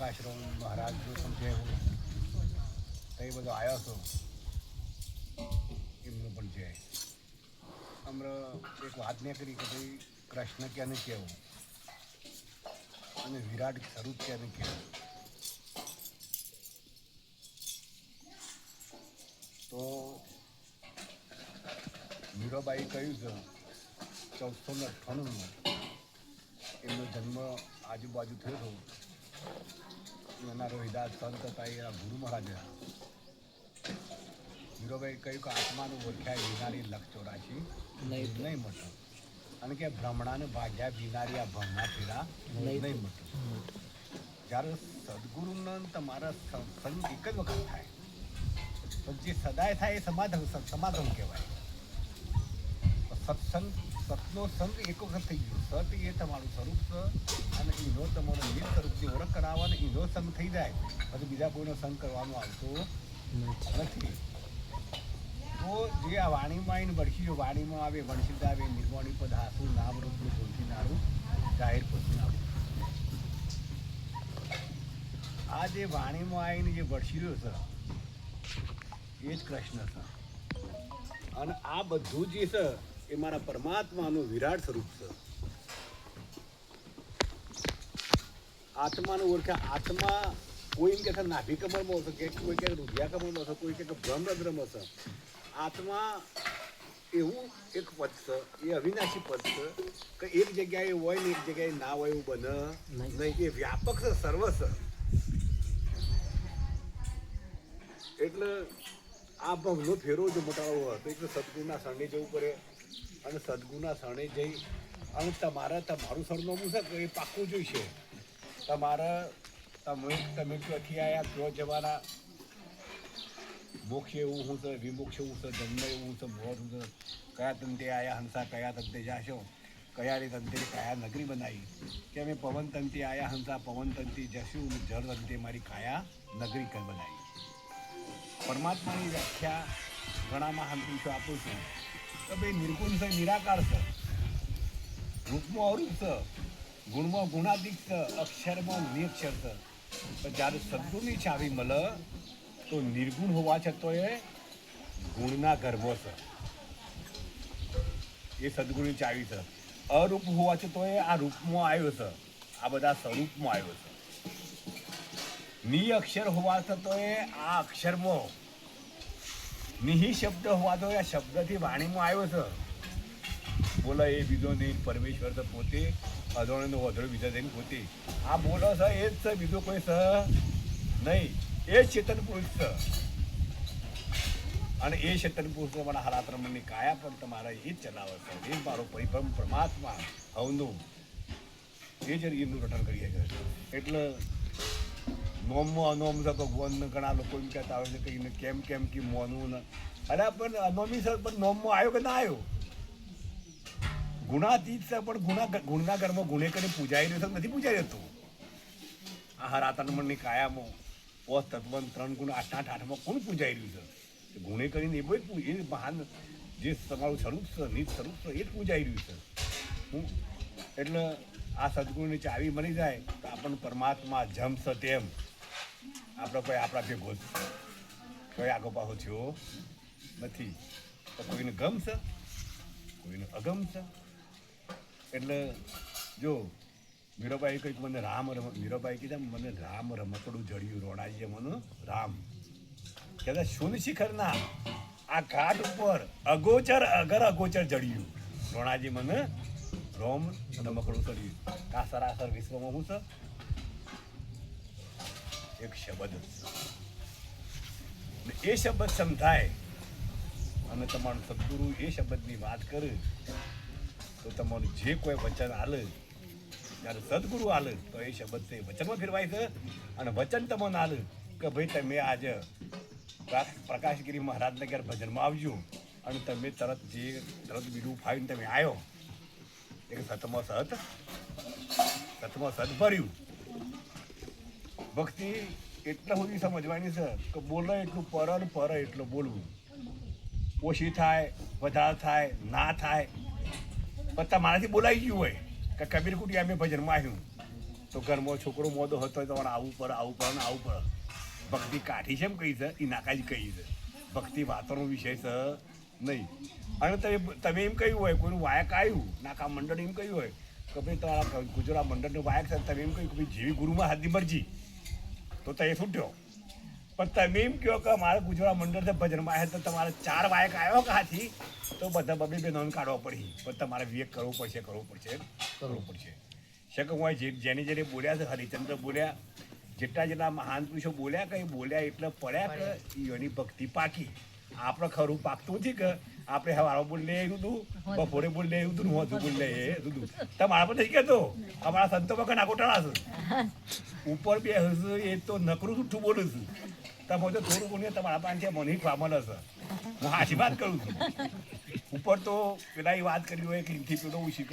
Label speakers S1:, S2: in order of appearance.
S1: પ્રકાશરાવ મહારાજનો પણ જય હો તો એ બધો આવ્યો છો એમનો પણ જય. હમણાં એક વાત મેં કરી કે ભાઈ કૃષ્ણ ક્યાંને કહેવું અને વિરાટ સ્વરૂપ ક્યાંને કહેવું. તો મીરાબાઈ કહ્યું છે 1498માં એમનો જન્મ આજુબાજુ થયો હતો. એના રોહિદાસ સંત હતા એના ગુરુ મહારાજ. મીરાબાઈ કહ્યું કે આત્માનું ઓળખ્યા વિનારી લક્ષ 84 નહીં મટો અને કે ભ્રમણાને ભાગ્યા વિનારી આ ભ્રમણા ફેરા નહીં મટો. જ્યારે સદગુરુનો તમારા સત્સંગ એક જ વખત થાય તો જે સદાય થાય એ સમાગમ કહેવાય. સત્સંગ સતનો સંગ એક વખત થઈ ગયો. સત એ તમારું સ્વરૂપ છે અને એનો તમારો નિજ સ્વરૂપની ઓળખ કરાવવા અને એનો સંગ થઈ જાય પછી બીજા કોઈનો સંગ કરવાનો આવતો નથી. તો જે આ વાણીમાં આવીને વળખી વાણીમાં આવે વણશીલ આવે નિર્વાણી પદ હાસુ નામ રૂપનું બોલથી નારું જાહેર પદનું આવું. આ જે વાણીમાં આવીને જે વળશીલ્યો છે એ જ કૃષ્ણ છે. અને આ બધું જે છે એ મારા પરમાત્માનું વિરાટ સ્વરૂપ છે. આત્માનું ઓળખ્યા આત્મા કોઈ એમ કે નાભી કમળમાં હશે, કે કોઈ કે રુધિયા કમળમાં હશે, કોઈ કે બ્રહ્મરદ્રમાં હશે. આત્મા એવું એક પદ છે, એ અવિનાશી પદ છે કે એક જગ્યાએ હોય ને એક જગ્યાએ ના હોય એવું બને નહીં. એ વ્યાપક છે, સર્વ છે. એટલે આ ભવનો ફેરો જો મટાડવો હોય તો એક સદગુરુના શરણે જવું પડે અને સદગુરુના શરણે જઈ અને તમારું સરનામું છે કે એ પાક્કું જોઈશે. તમે ક્યાંથી આવ્યા ક્યાં જવાના, મોક્ષ એવું શું છે, વિમોક્ષ એવું છે, જન્મ એવું છે, મોર શું છે, કયા તંતે આવ્યા હંસા કયા તંતે જાશો, કયા રે તંતે કયા નગરી બનાવી કે અમે પવન તંતે આવ્યા હંસા પવન તંતે જશું જળ તંતે મારી કાયા નગરી બનાવી. પરમાત્માની વ્યાખ્યા ઘણા મહાપુરુષો આપું છું કે ભાઈ નિર્ગુણ છે, નિરાકાર છે, રૂપમાં અરૂપ છે, ગુણમાં ગુણાધિક છે, અક્ષરમાં નિરક્ષર છે. પણ જ્યારે સદગુણની ચાવી મળે તો નિર્ગુણ હોવા છતાં એ ગુણના ગર્ભો છે. એ સદગુણની ચાવી છે. અરૂપ હોવા છતાં એ આ રૂપમાં આવ્યો છે, આ બધા સ્વરૂપમાં આવ્યો છે. નિ અક્ષર હોવા છતાં એ આ અક્ષરમાં, નિહિ શબ્દ હોવા તો આ શબ્દથી વાણીમાં આવ્યો છે. બોલો એ બીજો નહીં, પરમેશ્વર તો પોતે અધોણનો વધરો બીજા થઈને પોતે આ બોલો છે એ જ છે, બીજો કોઈ છે નહીં. એ જ ચેતન પુરુષ છે અને એ ચેતન પુરુષ મારા હાલાત્રમણની કાયા પણ તમારા એ જ ચલાવે છે. એ જ મારો પરિભ્રમ પરમાત્મા હવનું એ જ એમનું રટન કરીએ છે. એટલે નોમમાં અનોમ છે ભગવાનને ઘણા લોકો એમ કહેતા હોય છે કે એને કેમ કે મોનું ને અરે પણ અનોમી છે પણ નોમમાં આવ્યો કે ના આવ્યો. ગુણાતીત છે પણ ગુણના ઘરમાં ગુણે કરીને પૂજાઈ રહ્યો છે નથી પૂજાઈ રહેતું. આ હારાતનમણની કાયામાં પોસ તત્વન 3 ગુણ 8 કોણ પૂજાઈ રહ્યું છે? ગુણે કરીને એ બહુ એ મહાન જે તમારું સ્વરૂપ છે, નિજ સ્વરૂપ છે એ જ પૂજાઈ રહ્યું છે. એટલે આ સદગુણની ચાવી મળી જાય તો આપણને પરમાત્મા જમશે તેમ આપણે કોઈ આપણા ભેગો કોઈ આગો પાછો થયો નથી. તો કોઈને ગમશે, કોઈને અગમશે. એટલે જો મીરાબાઈ કંઈક મને મીરાબાઈ કીધા મને રામ રમકડું જડ્યું રોણાજીએ મને રામ કહેતા શૂન શિખરના આ ઘાટ ઉપર અગોચર જડ્યું રોણાજી મને રોમ રમકડું ચડ્યું. આ સરાસર વિશ્વમાં હું છે એક શબ્દ એ શબ્દ સમજાય અને તમારું સદગુરુ એ શબ્દની વાત કરે તો તમારું જે કોઈ વચન હાલે ત્યારે સદગુરુ હાલે તો એ શબ્દ તે વચનમાં ફેરવાય છે. અને વચન તમને હાલે કે ભાઈ તમે આજે પ્રકાશગીરી મહારાજને ઘેર ભજનમાં આવજો અને તમે તરત બીડું ફાવીને તમે આવ્યો એક સતમાં સત ભર્યું. ભક્તિ એટલા સુધી સમજવાની છે કે બોલે એટલું પર એટલું બોલવું. ઓછી થાય, વધારે થાય, ના થાય, પણ તમારાથી બોલાઈ ગયું હોય કે કબીર કુટિયા મેં ભજનમાં આવ્યું તો ઘરમાં છોકરો મોદો હતો તમારે આવું પડે આવું પડે ને આવું પડે. ભક્તિ કાઠી છે એમ કહી છે એ નાકાજી કહી છે. ભક્તિ વાતોનો વિષય છે નહીં. અને તમે એમ કહ્યું હોય કોઈનું વાયક આવ્યું નાકા મંડળ એમ કહ્યું હોય કે ભાઈ તમારા ગુજરાત મંડળનું વાયક છે તમે એમ કહ્યું કે ભાઈ જેવી ગુરુમાં હાથની મરજી તો એ છૂટ્યો. પણ તમે એમ કહો કે મારે ગુજરાત મંડળ ભજનમાં આવે તો તમારે 4 વાયક આવ્યો કે હાથી તો બધા બબે નોંધ કાઢવા પડી. પણ તમારે વિવેક કરવો પડશે. શક હું જેને બોલ્યા છે હરિચંદ્ર બોલ્યા જેટલા મહાન પુરુષો બોલ્યા કે બોલ્યા એટલે પડ્યા કે એની ભક્તિ પાકી. આપણે ખરું પાકતું નથી કે આપણે હવારો બોલ લે એવું હતું બપોરે બોલ લે એવું હતું હોતું બોલ લે એવું હતું. તમારા પર નહીં કહેતો અમારા સંતો વગર નાકોટાળા છે ઉપર બે હશે એ તો નકરું જૂઠું બોલું છું. તમે તો થોડું બોલીએ તમારા પાસે મને પામલ હશે. હું હાચી વાત કરું છું. ઉપર તો પેલા એ વાત કરી હોય કે એમથી પેલો ઓછી